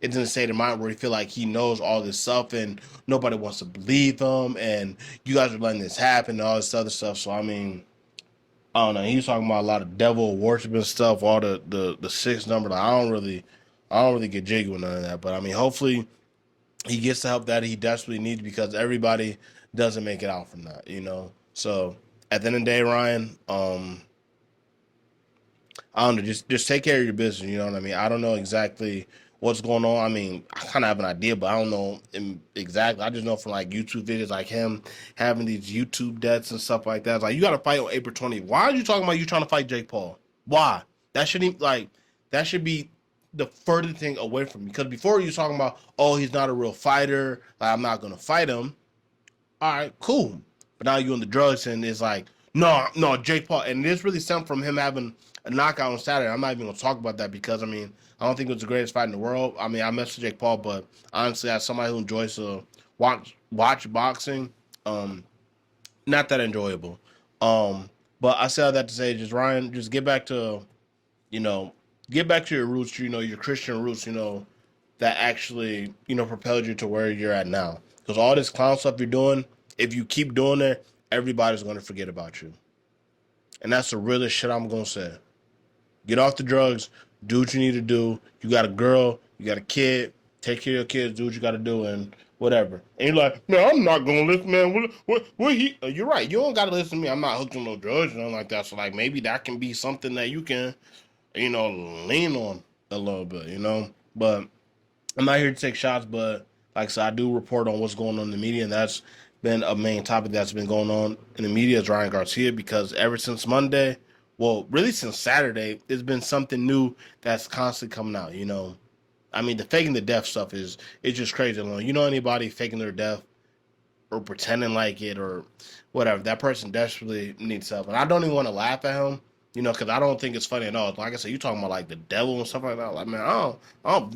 is in a state of mind where he feel like he knows all this stuff and nobody wants to believe him, and you guys are letting this happen and all this other stuff. So I mean, I don't know. He's talking about a lot of devil worshiping stuff, all the six number. Like, I don't really get jiggy with none of that. But I mean, hopefully he gets the help that he desperately needs because everybody doesn't make it out from that, you know. So at the end of the day, Ryan, I don't know, just take care of your business. You know what I mean? I don't know exactly what's going on. I mean, I kind of have an idea, but I don't know exactly. I just know from like YouTube videos, like him having these YouTube debts and stuff like that. It's like, you got to fight on April 20th. Why are you talking about you trying to fight Jake Paul? Why? That shouldn't like that should be the further thing away from me. Because before you talking about, oh, he's not a real fighter. Like, I'm not gonna fight him. All right, cool. But now you on the drugs, and it's like, no, no, Jake Paul, and this really stemmed from him having a knockout on Saturday. I'm not even gonna talk about that because I mean, I don't think it was the greatest fight in the world. I mean, I messed with Jake Paul, but honestly, as somebody who enjoys to watch boxing, um, not that enjoyable. Um, but I say all that to say, just Ryan, just get back to you know, get back to your roots. You know, your Christian roots. You know, that actually propelled you to where you're at now. Because all this clown stuff you're doing, if you keep doing it, everybody's going to forget about you. And that's the realest shit I'm going to say. Get off the drugs. Do what you need to do. You got a girl. You got a kid. Take care of your kids. Do what you got to do and whatever. And you're like, man, I'm not going to listen, man. What he? You're right. You don't got to listen to me. I'm not hooked on no drugs or nothing like that. So, like, maybe that can be something that you can, lean on a little bit, But I'm not here to take shots, but like I said, I do report on what's going on in the media, and that's been a main topic that's been going on in the media is Ryan Garcia because ever since Monday, well, really since Saturday, there's been something new that's constantly coming out. I mean, the faking the death stuff it's just crazy. Anybody faking their death or pretending like it or whatever, that person desperately needs help. And I don't even want to laugh at him, because I don't think it's funny at all. Like I said, you talking about like the devil and stuff like that. Like, man,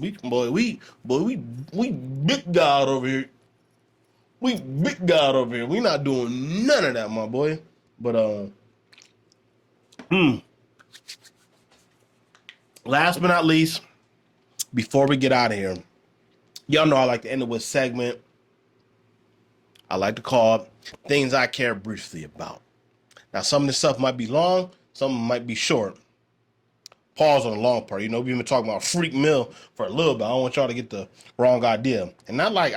we big God over here. We big God over here. We not doing none of that, my boy. But last but not least, before we get out of here, y'all know I like to end it with a segment I like to call things I care briefly about. Now, some of this stuff might be long, some might be short. Pause on the long part. We've been talking about freak meal for a little bit. I don't want y'all to get the wrong idea. And not like,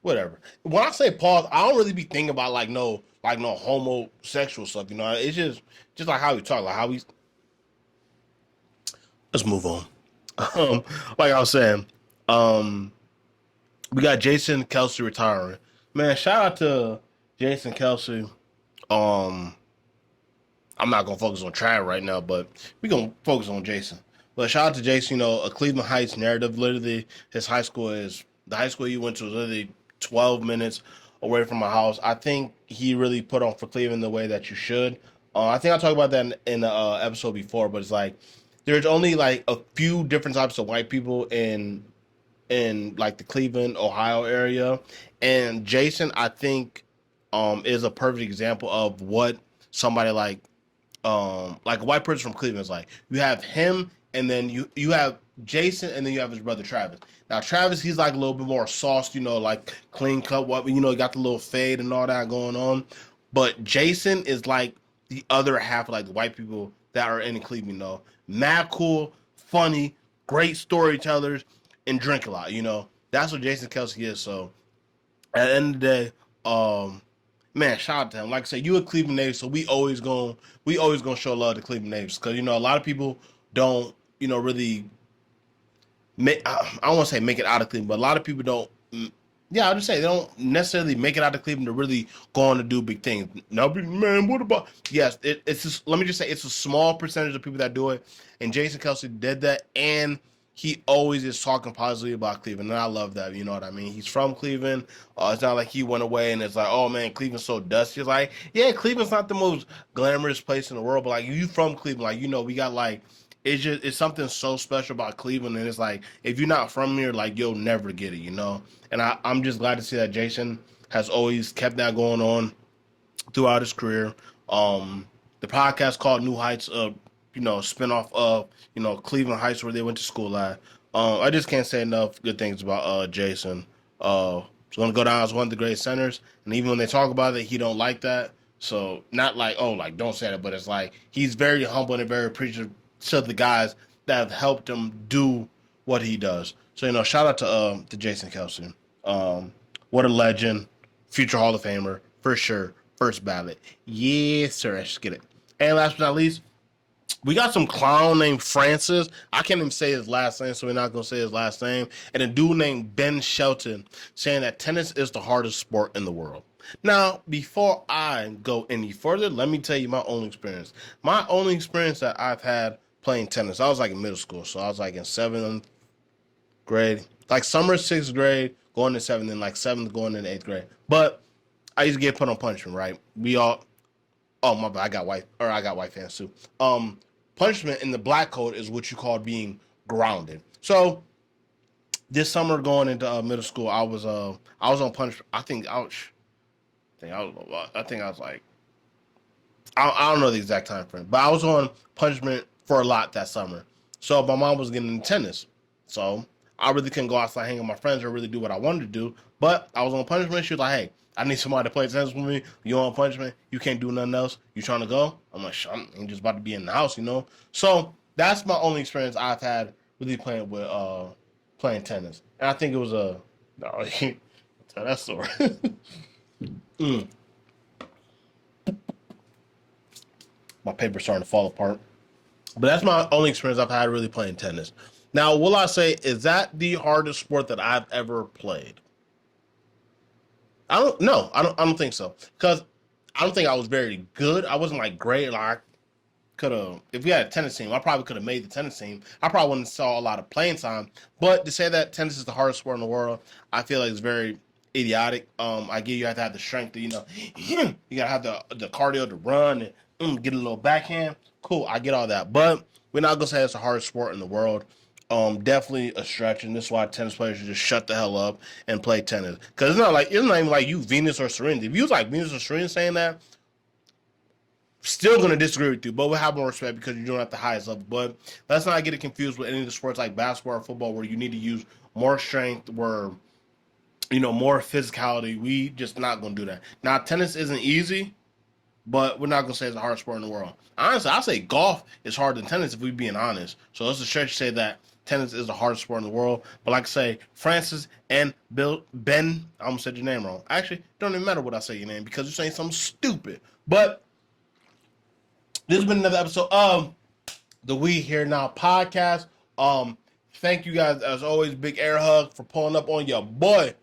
whatever. When I say pause, I don't really be thinking about no homosexual stuff. It's just like how we talk, like how we. Let's move on. Like I was saying, we got Jason Kelsey retiring. Man, shout out to Jason Kelsey. I'm not gonna focus on Trav right now, but we're gonna focus on Jason. But shout out to Jason, a Cleveland Heights narrative. Literally, his high school is the high school he went to was literally 12 minutes away from my house. I think he really put on for Cleveland the way that you should. I think I talked about that in the episode before, but it's like there's only like a few different types of white people in like the Cleveland, Ohio area, and Jason, I think, is a perfect example of what somebody like a white person from Cleveland is like. You have him, and then you have Jason, and then you have his brother Travis. Now Travis, he's like a little bit more sauced, like clean cut, what he got the little fade and all that going on. But Jason is like the other half of like the white people that are in Cleveland, mad cool, funny, great storytellers, and drink a lot. That's what Jason Kelsey is. So at the end of the day, man, shout out to him. Like I said, you a Cleveland native, so we always gonna show love to Cleveland natives because a lot of people don't really make. I don't want to say make it out of Cleveland, but a lot of people don't. Yeah, I'll just say they don't necessarily make it out of Cleveland to really go on to do big things. Now, man, what about? Yes, it's just, let me just say it's a small percentage of people that do it, and Jason Kelsey did that, and he always is talking positively about Cleveland, and I love that. You know what I mean? He's from Cleveland. It's not like he went away and it's like, oh man, Cleveland's so dusty. It's like, yeah, Cleveland's not the most glamorous place in the world, but like you from Cleveland, like we got like it's something so special about Cleveland, and it's like if you're not from here, like you'll never get it. And I'm just glad to see that Jason has always kept that going on throughout his career. The podcast called New Heights, spinoff of Cleveland Heights where they went to school at. I just can't say enough good things about Jason. He's gonna go down as one of the great centers, and even when they talk about it, he don't like that. So not like, oh, like don't say that, but it's like he's very humble and very appreciative to the guys that have helped him do what he does. So shout out to Jason Kelsey. What a legend, future Hall of Famer for sure, first ballot. Yes, sir. Let's get it. And last but not least, we got some clown named Francis. I can't even say his last name, so we're not going to say his last name. And a dude named Ben Shelton saying that tennis is the hardest sport in the world. Now, before I go any further, let me tell you my own experience. My only experience that I've had playing tennis, I was like in middle school. So I was like in 7th grade, like summer 6th grade, going to 7th, and like 7th going into 8th grade. But I used to get put on punishment, right? Oh my bad, I got white fans too. Punishment in the black code is what you call being grounded. So this summer going into middle school, I was on punishment. I think I was like, I don't know the exact time frame, but I was on punishment for a lot that summer. So my mom was getting into tennis, so I really couldn't go outside hang with my friends or really do what I wanted to do. But I was on punishment. She was like, "Hey, I need somebody to play tennis with me. You on punishment? You can't do nothing else. You trying to go?" I'm like, I'm just about to be in the house, So that's my only experience I've had really playing tennis, and I think it was no, I can't tell that story. mm. My paper's starting to fall apart. But that's my only experience I've had really playing tennis. Now, will I say, is that the hardest sport that I've ever played? I don't know. I don't think so. Because I don't think I was very good. I wasn't like great. Like I could have, if we had a tennis team, I probably could have made the tennis team. I probably wouldn't saw a lot of playing time. But to say that tennis is the hardest sport in the world, I feel like it's very idiotic. I get you have to have the strength to, you gotta have the cardio to run and get a little backhand. Cool, I get all that. But we're not gonna say it's the hardest sport in the world. Definitely a stretch, and this is why tennis players should just shut the hell up and play tennis. Because it's not even like you, Venus or Serena. If you was like Venus or Serena saying that, still gonna disagree with you, but we'll have more respect because you're doing it at the highest level. But let's not get it confused with any of the sports like basketball or football where you need to use more strength, where more physicality. We just not gonna do that. Now, tennis isn't easy, but we're not gonna say it's the hardest sport in the world. Honestly, I'll say golf is harder than tennis if we're being honest. So it's a stretch to say that tennis is the hardest sport in the world. But like I say, Francis and Ben, I almost said your name wrong. Actually, it don't even matter what I say your name because you're saying something stupid. But this has been another episode of the We Here Now podcast. Thank you guys as always. Big air hug for pulling up on your boy.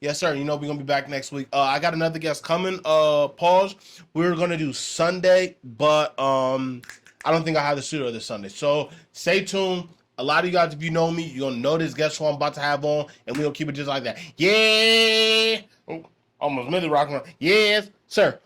Yes, sir. We're gonna be back next week. I got another guest coming. Pause. We're gonna do Sunday, but I don't think I have the studio this Sunday. So stay tuned. A lot of you guys, if you know me, you're gonna know this guest who I'm about to have on, and we're gonna keep it just like that. Yeah. Oh, almost really rocking. Yes, sir.